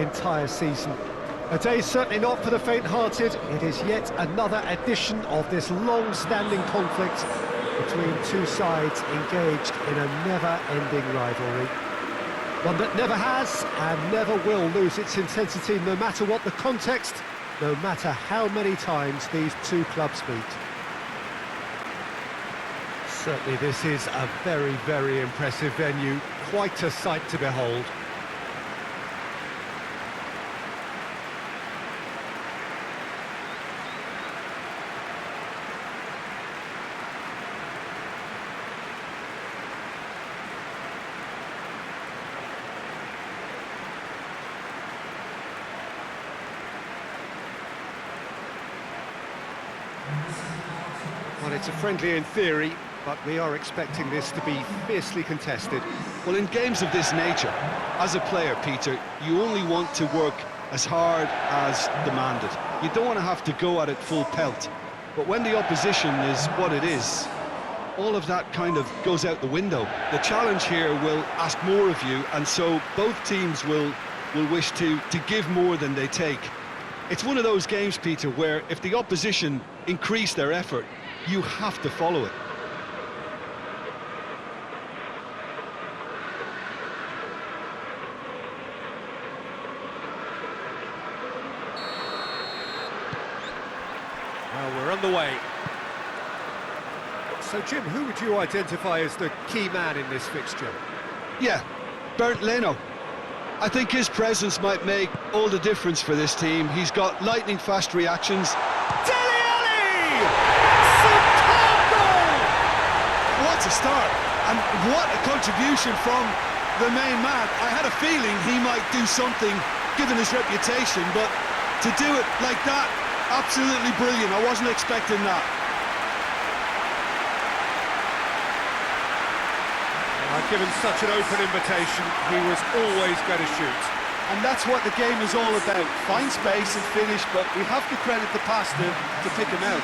entire season. A day certainly not for the faint-hearted. It is yet another edition of this long-standing conflict between two sides engaged in a never-ending rivalry. One that never has and never will lose its intensity, no matter what the context, no matter how many times these two clubs meet. Certainly this is a very, very impressive venue, quite a sight to behold. Well, it's a friendly in theory, but we are expecting this to be fiercely contested. Well, in games of this nature, as a player, Peter, you only want to work as hard as demanded. You don't want to have to go at it full pelt. But when the opposition is what it is, all of that kind of goes out the window. The challenge here will ask more of you, and so both teams will wish to give more than they take. It's one of those games, Peter, where if the opposition increase their effort, you have to follow it. Well, we're on the way. So, Jim, who would you identify as the key man in this fixture? Yeah, Bernd Leno. I think his presence might make all the difference for this team. He's got lightning-fast reactions. Dele Alli! Superb goal! What a start, and what a contribution from the main man. I had a feeling he might do something, given his reputation, but to do it like that, absolutely brilliant. I wasn't expecting that. Given such an open invitation, he was always going to shoot. And that's what the game is all about. Find space and finish, but we have to credit the pass to pick him out.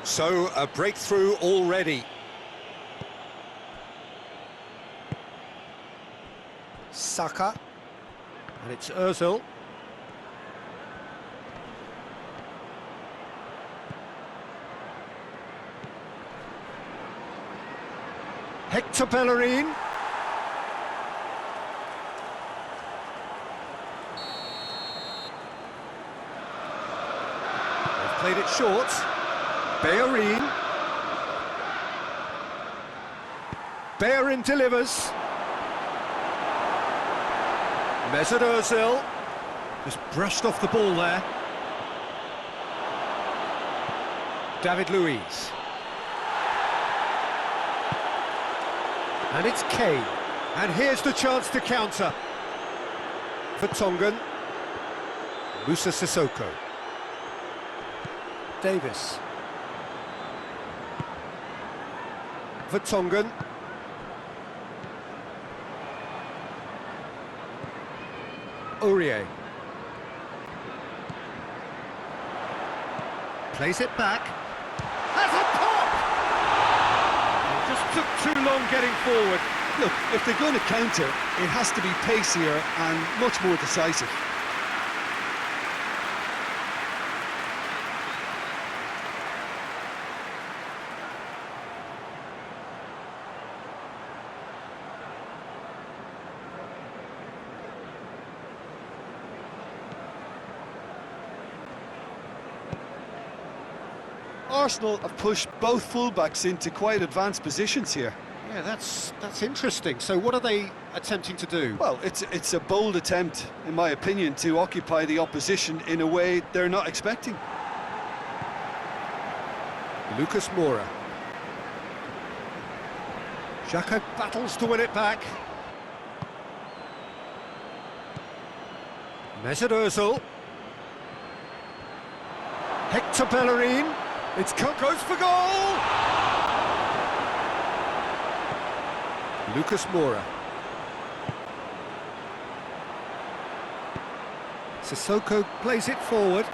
So, a breakthrough already. Saka. And it's Ozil. Hector Bellerin. They've played it short. Bellerin delivers. Mesut Ozil just brushed off the ball there. David Luiz. And it's Kane. And here's the chance to counter. For Tongan. Musa Sissoko. Davis. For Tongan. Aurier. Plays it back. Has a pop! It just took too long getting forward. Look, if they're going to counter, it has to be pacier and much more decisive. Arsenal have pushed both fullbacks into quite advanced positions here. Yeah, that's interesting. So what are they attempting to do? Well, it's a bold attempt, in my opinion, to occupy the opposition in a way they're not expecting. Lucas Moura. Xhaka battles to win it back. Mesut Ozil. Hector Bellerin. Goes for goal! Lucas Moura. Sissoko plays it forward.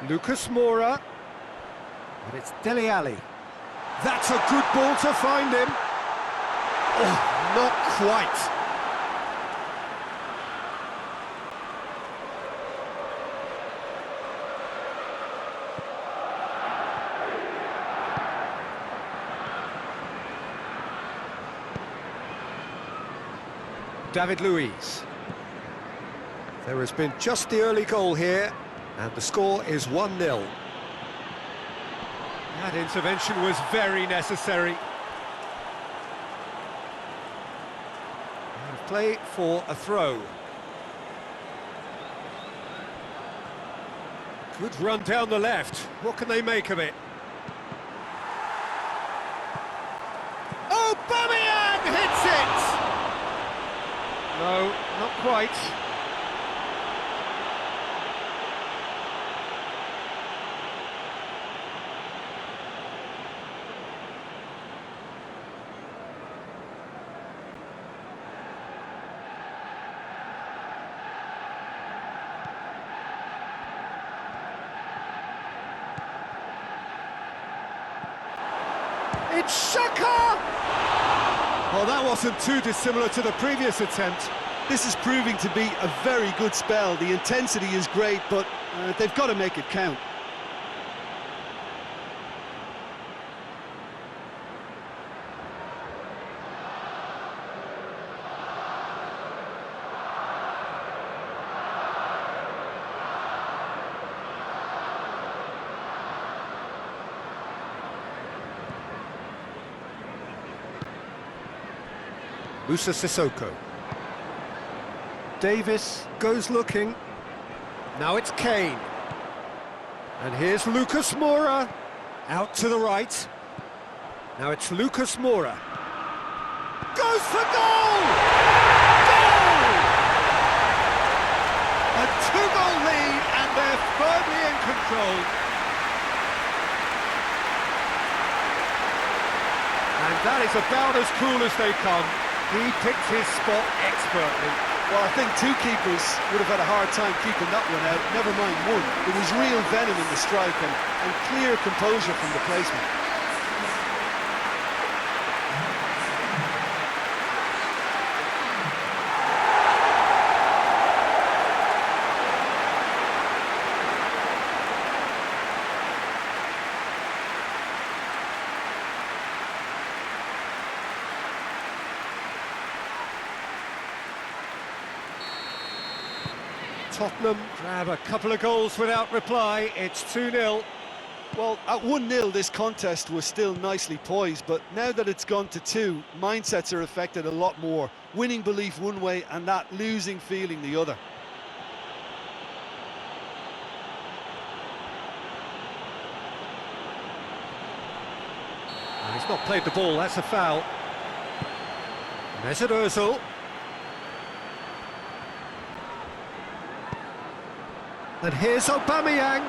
Lucas Moura. And it's Dele Alli. That's a good ball to find him. Oh, not quite. David Luiz. There has been just the early goal here, and the score is 1-0. That intervention was very necessary. And play for a throw. Good run down the left. What can they make of it? Aubameyang hits it! No, not quite. It's Shaka! Well, that wasn't too dissimilar to the previous attempt. This is proving to be a very good spell. The intensity is great, but they've got to make it count. Musa Sissoko. Davis goes looking. Now it's Kane. And here's Lucas Moura. Out to the right. Now it's Lucas Moura. Goes for goal! Goal! A two-goal lead, and they're firmly in control. And that is about as cool as they come. He picked his spot expertly. Well, I think two keepers would have had a hard time keeping that one out, never mind one. There was real venom in the strike and clear composure from the placement. Tottenham grab a couple of goals without reply. It's 2-0. Well, at 1-0 this contest was still nicely poised, but now that it's gone to 2, mindsets are affected a lot more. Winning belief one way and that losing feeling the other. He's not played the ball, that's a foul. Mesut Ozil. And here's Aubameyang.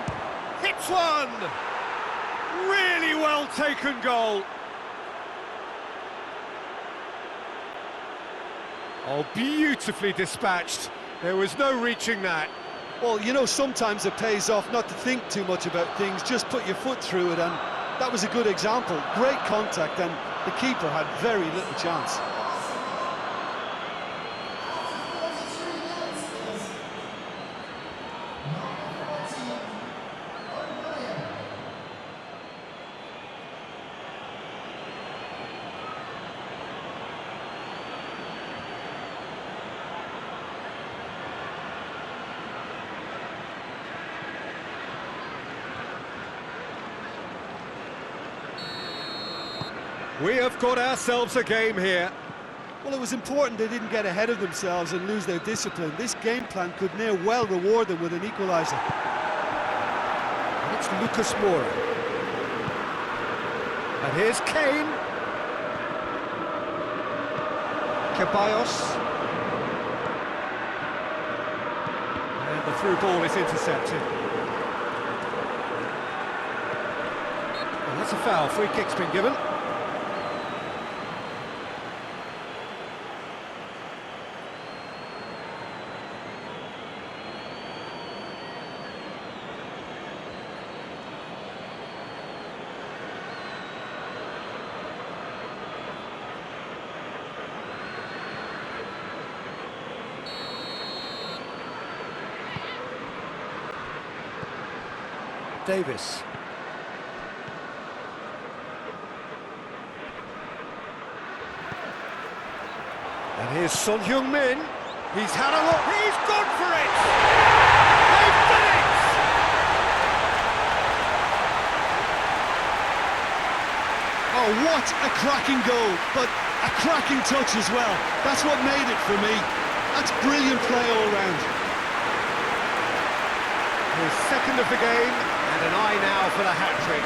Hits one! Really well taken goal. Oh, beautifully dispatched. There was no reaching that. Well, you know, sometimes it pays off not to think too much about things, just put your foot through it, and that was a good example. Great contact, and the keeper had very little chance. We have got ourselves a game here. Well, it was important they didn't get ahead of themselves and lose their discipline. This game plan could near well reward them with an equaliser. And it's Lucas Moura. And here's Kane. Ceballos. And the through ball is intercepted. foul. Free kick's been given. Davis. And here's Son Heung-min. He's had a look. He's gone for it! They've done it! Oh, what a cracking goal, but a cracking touch as well. That's what made it for me. That's brilliant play all round. His second of the game, and an eye now for the hat-trick.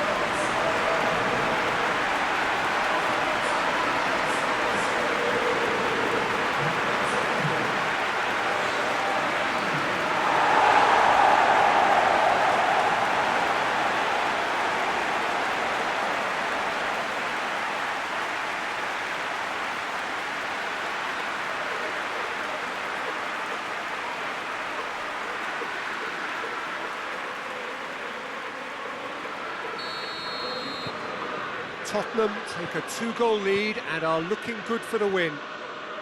Tottenham take a 2-goal lead and are looking good for the win.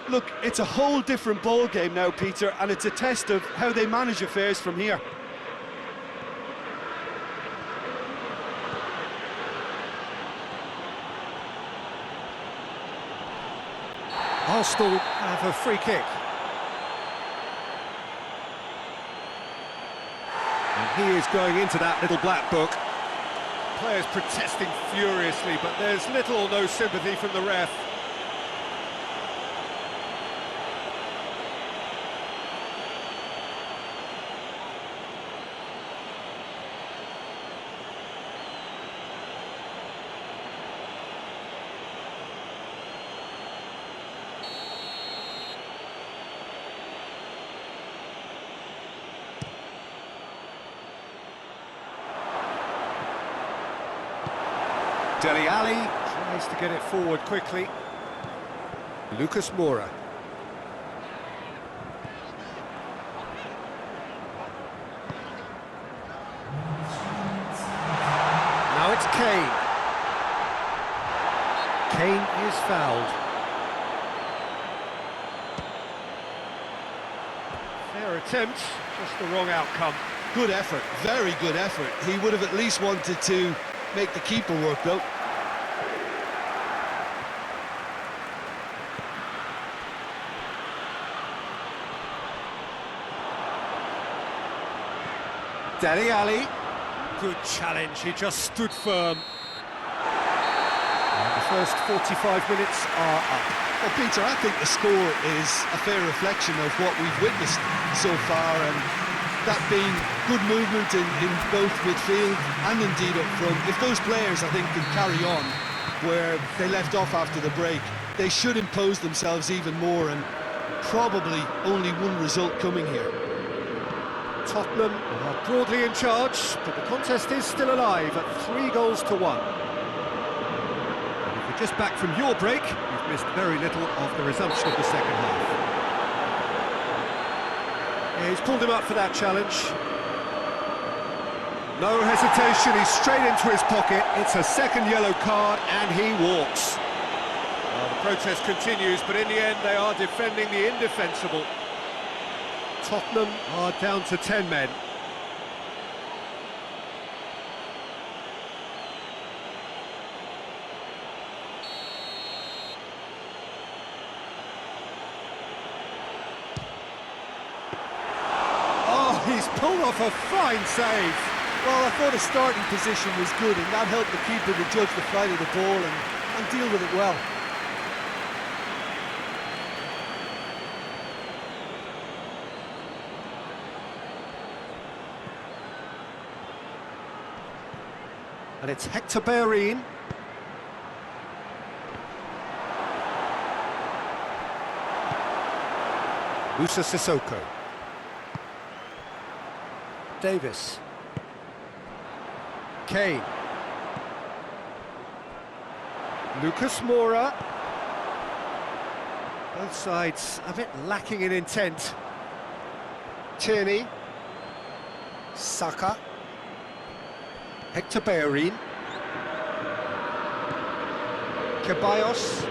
Look, it's a whole different ball game now, Peter, and it's a test of how they manage affairs from here. Arsenal have a free kick. And he is going into that little black book. Players protesting furiously, but there's little or no sympathy from the ref. Dele Alli tries to get it forward quickly. Lucas Moura. Now it's Kane. Kane is fouled. Fair attempt, just the wrong outcome. Good effort, very good effort. He would have at least wanted to make the keeper work, though. Dele Alli, good challenge, he just stood firm. And the first 45 minutes are up. Well, Peter, I think the score is a fair reflection of what we've witnessed so far, and that being good movement in both midfield and indeed up front. If those players, I think, can carry on where they left off after the break, they should impose themselves even more, and probably only one result coming here. Tottenham are broadly in charge, but the contest is still alive at 3-1. And if you're just back from your break, you've missed very little of the resumption of the second half. Yeah, he's pulled him up for that challenge. No hesitation, he's straight into his pocket. It's a second yellow card, and he walks. Well, the protest continues, but in the end, they are defending the indefensible. Tottenham are down to 10 men. Oh, he's pulled off a fine save. Well, I thought his starting position was good, and that helped the keeper to judge the flight of the ball and deal with it well. And it's Hector Bellerin. Musa Sissoko. Davis. Kane. Lucas Moura. Both sides a bit lacking in intent. Tierney. Saka. Hector Bellerin. Ceballos.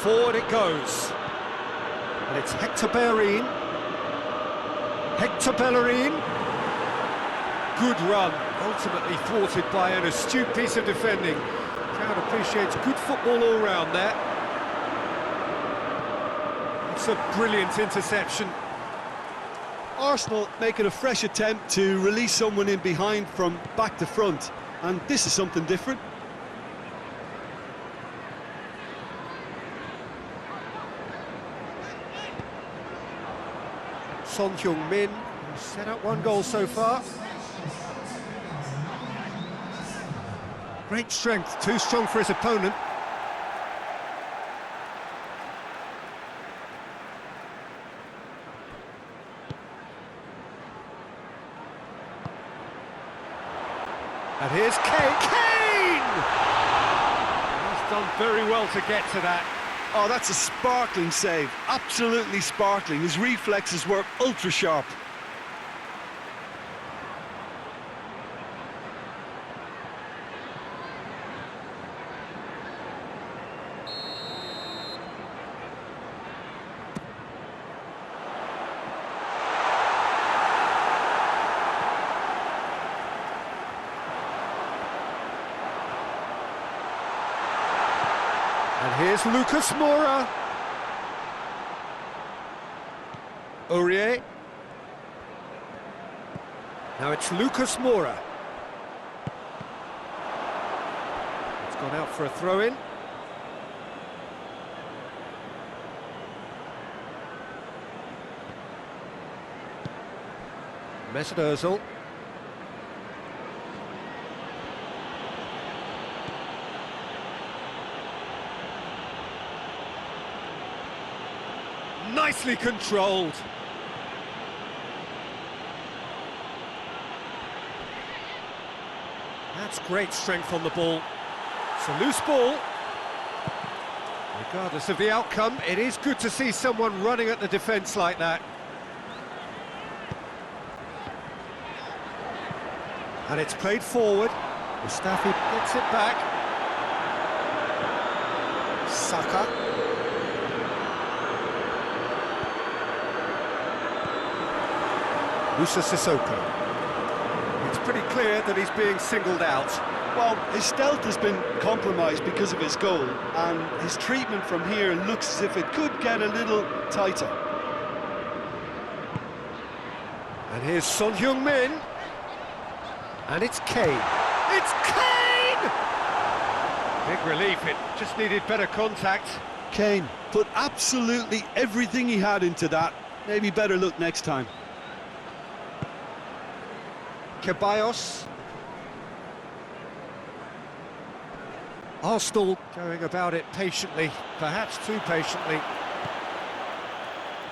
Forward it goes. And it's Hector Bellerin. Hector Bellerin. Good run, ultimately thwarted by an astute piece of defending. Crowd appreciates good football all round there. It's a brilliant interception. Arsenal making a fresh attempt to release someone in behind from back to front, and this is something different. Son Heung-min, who's set up one goal so far. Great strength, too strong for his opponent. And here's Kane! He's done very well to get to that. Oh, that's a sparkling save, absolutely sparkling. His reflexes were ultra sharp. And here's Lucas Moura. Aurier. Now it's Lucas Moura. It's gone out for a throw-in. Mesut Ozil. Nicely controlled. That's great strength on the ball. It's a loose ball. Regardless of the outcome, it is good to see someone running at the defence like that. And it's played forward. Mustafi gets it back. Saka. Musa Sissoko. It's pretty clear that he's being singled out. Well, his stealth has been compromised because of his goal, and his treatment from here looks as if it could get a little tighter. And here's Son Heung-min. And it's Kane. It's Kane! Big relief, it just needed better contact. Kane put absolutely everything he had into that. Maybe better luck next time. Ceballos. Arsenal going about it patiently, perhaps too patiently.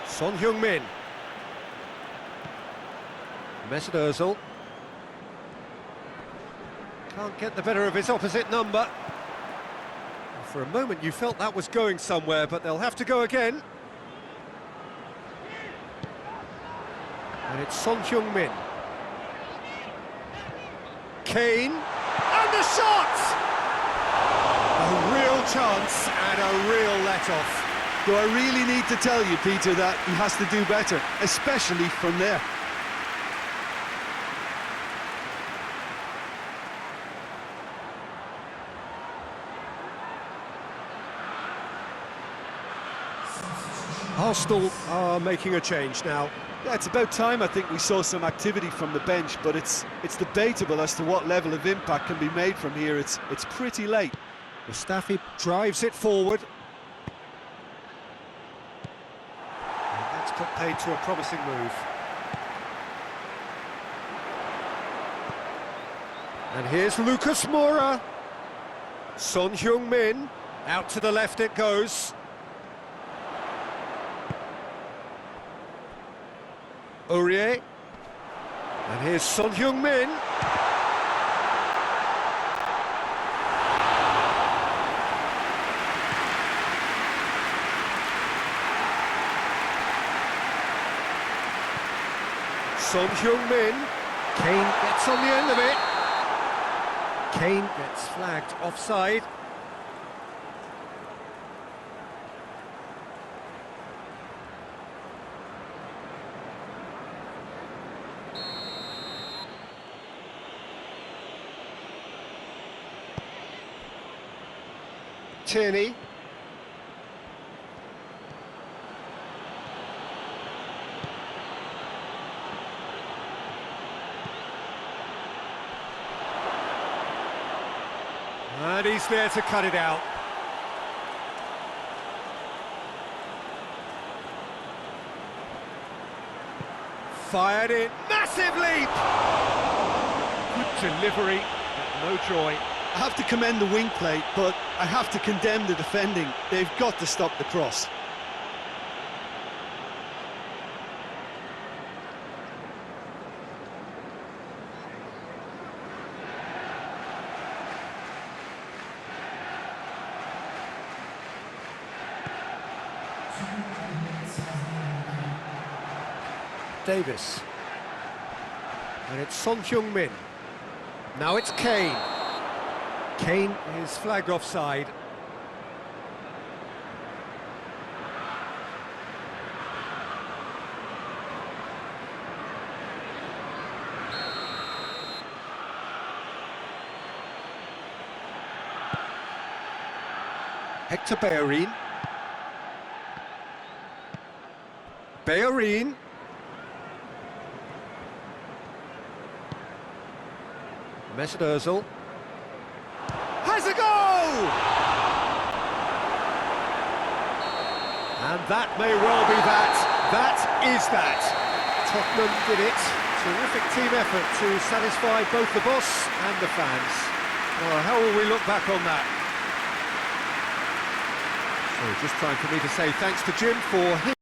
Son Heung-min. Mesut Ozil. Can't get the better of his opposite number. For a moment you felt that was going somewhere, but they'll have to go again. And it's Son Heung-min. Kane, and the shot! A real chance and a real let-off. Do I really need to tell you, Peter, that he has to do better, especially from there? Arsenal are making a change now. Yeah, it's about time I think we saw some activity from the bench, but it's debatable as to what level of impact can be made from here. It's pretty late. Mustafi drives it forward. And that's put paid to a promising move. And here's Lucas Moura. Son Heung-min. Out to the left it goes. Aurier. And here's Son Heung-min. Son Heung-min. Kane gets on the end of it. Kane gets flagged offside. Tierney. And he's there to cut it out. Fired in, massive leap! Good delivery, but no joy. I have to commend the wing play, but I have to condemn the defending. They've got to stop the cross. Davis. And it's Son Heung-min. Now it's Kane. Kane is flagged offside. Hector Bellerin. Bellerin. Mesut Ozil. Has a goal! And that may well be that. That is that. Tottenham did it. Terrific team effort to satisfy both the boss and the fans. Well, how will we look back on that? So just time for me to say thanks to Jim for his